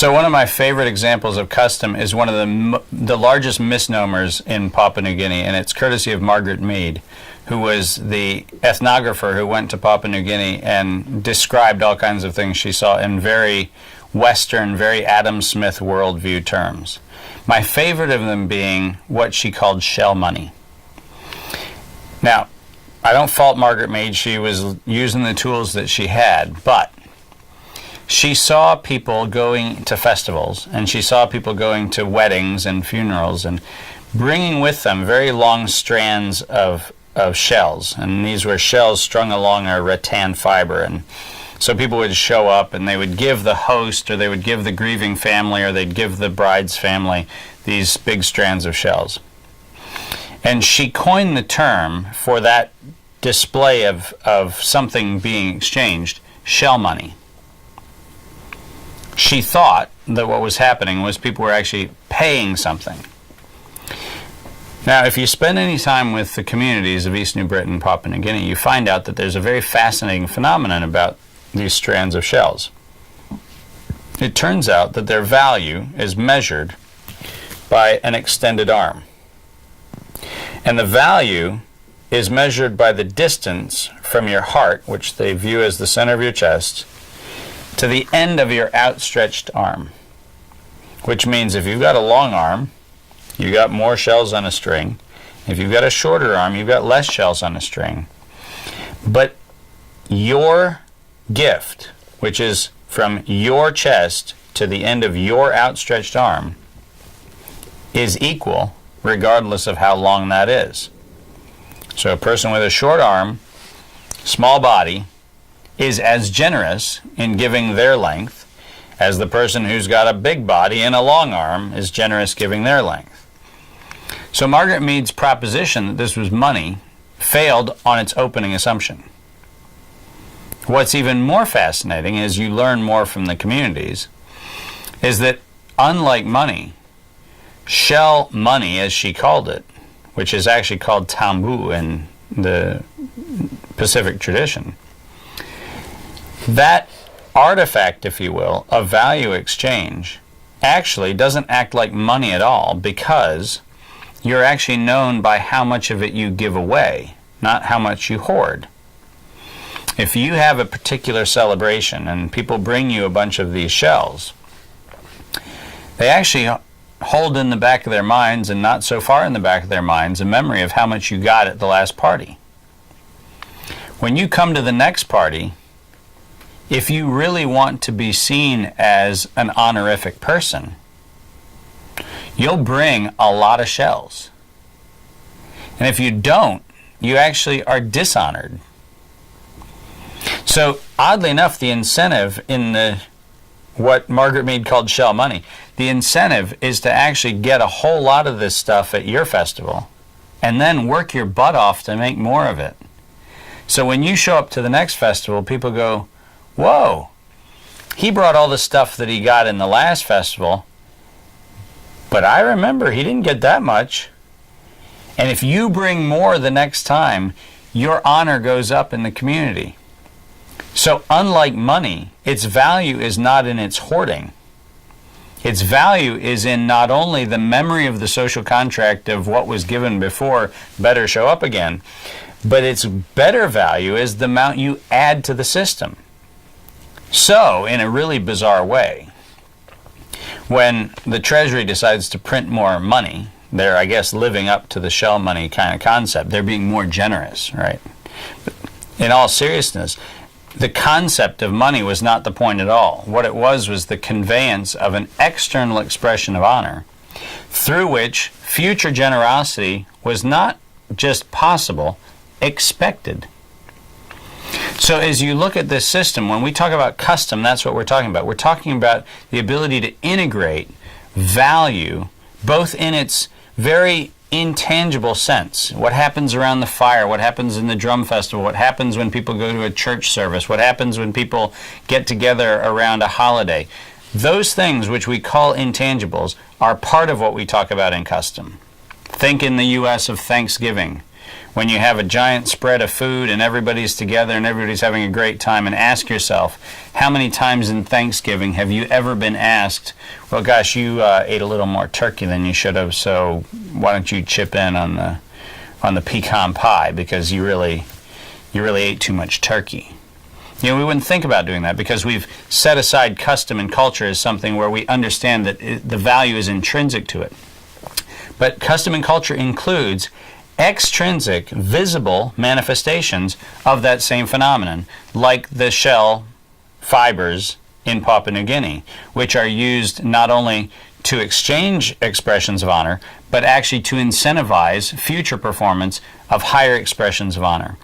So one of my favorite examples of custom is one of the largest misnomers in Papua New Guinea, and it's courtesy of Margaret Mead, who was the ethnographer who went to Papua New Guinea and described all kinds of things she saw in very Western, very Adam Smith worldview terms. My favorite of them being what she called shell money. Now, I don't fault Margaret Mead. She was using the tools that she had, but she saw people going to festivals, and she saw people going to weddings and funerals and bringing with them very long strands of shells. And these were shells strung along a rattan fiber. And so people would show up and they would give the host, or they would give the grieving family, or they'd give the bride's family these big strands of shells. And she coined the term for that display of something being exchanged, shell money. She thought that what was happening was people were actually paying something. Now, if you spend any time with the communities of East New Britain and Papua New Guinea, you find out that there's a very fascinating phenomenon about these strands of shells. It turns out that their value is measured by an extended arm. And the value is measured by the distance from your heart, which they view as the center of your chest, to the end of your outstretched arm. Which means if you've got a long arm, you've got more shells on a string. If you've got a shorter arm, you've got less shells on a string. But your gift, which is from your chest to the end of your outstretched arm, is equal regardless of how long that is. So a person with a short arm, small body, is as generous in giving their length as the person who's got a big body and a long arm is generous giving their length. So Margaret Mead's proposition that this was money failed on its opening assumption. What's even more fascinating, as you learn more from the communities, is that unlike money, shell money, as she called it, which is actually called tambu in the Pacific tradition, that artifact, if you will, of value exchange actually doesn't act like money at all, because you're actually known by how much of it you give away, not how much you hoard. If you have a particular celebration and people bring you a bunch of these shells, they actually hold in the back of their minds, and not so far in the back of their minds, a memory of how much you got at the last party. When you come to the next party, if you really want to be seen as an honorific person, you'll bring a lot of shells. And if you don't, you actually are dishonored. So, oddly enough, the incentive in what Margaret Mead called shell money, the incentive is to actually get a whole lot of this stuff at your festival and then work your butt off to make more of it. So when you show up to the next festival, people go, whoa, he brought all the stuff that he got in the last festival, but I remember he didn't get that much. And if you bring more the next time, your honor goes up in the community. So unlike money, its value is not in its hoarding. Its value is in not only the memory of the social contract of what was given before better show up again, but its better value is the amount you add to the system. So, in a really bizarre way, when the Treasury decides to print more money, they're, I guess, living up to the shell money kind of concept. They're being more generous, right? But in all seriousness, the concept of money was not the point at all. What it was the conveyance of an external expression of honor through which future generosity was not just possible, expected. So as you look at this system, when we talk about custom, that's what we're talking about. We're talking about the ability to integrate value both in its very intangible sense. What happens around the fire, what happens in the drum festival, what happens when people go to a church service, what happens when people get together around a holiday. Those things which we call intangibles are part of what we talk about in custom. Think in the U.S. of Thanksgiving, when you have a giant spread of food and everybody's together and everybody's having a great time, and ask yourself, how many times in Thanksgiving have you ever been asked, well, gosh, you ate a little more turkey than you should have, so why don't you chip in on the pecan pie because you really ate too much turkey. We wouldn't think about doing that because we've set aside custom and culture as something where we understand that the value is intrinsic to it. But custom and culture includes extrinsic, visible manifestations of that same phenomenon, like the shell fibers in Papua New Guinea, which are used not only to exchange expressions of honor, but actually to incentivize future performance of higher expressions of honor.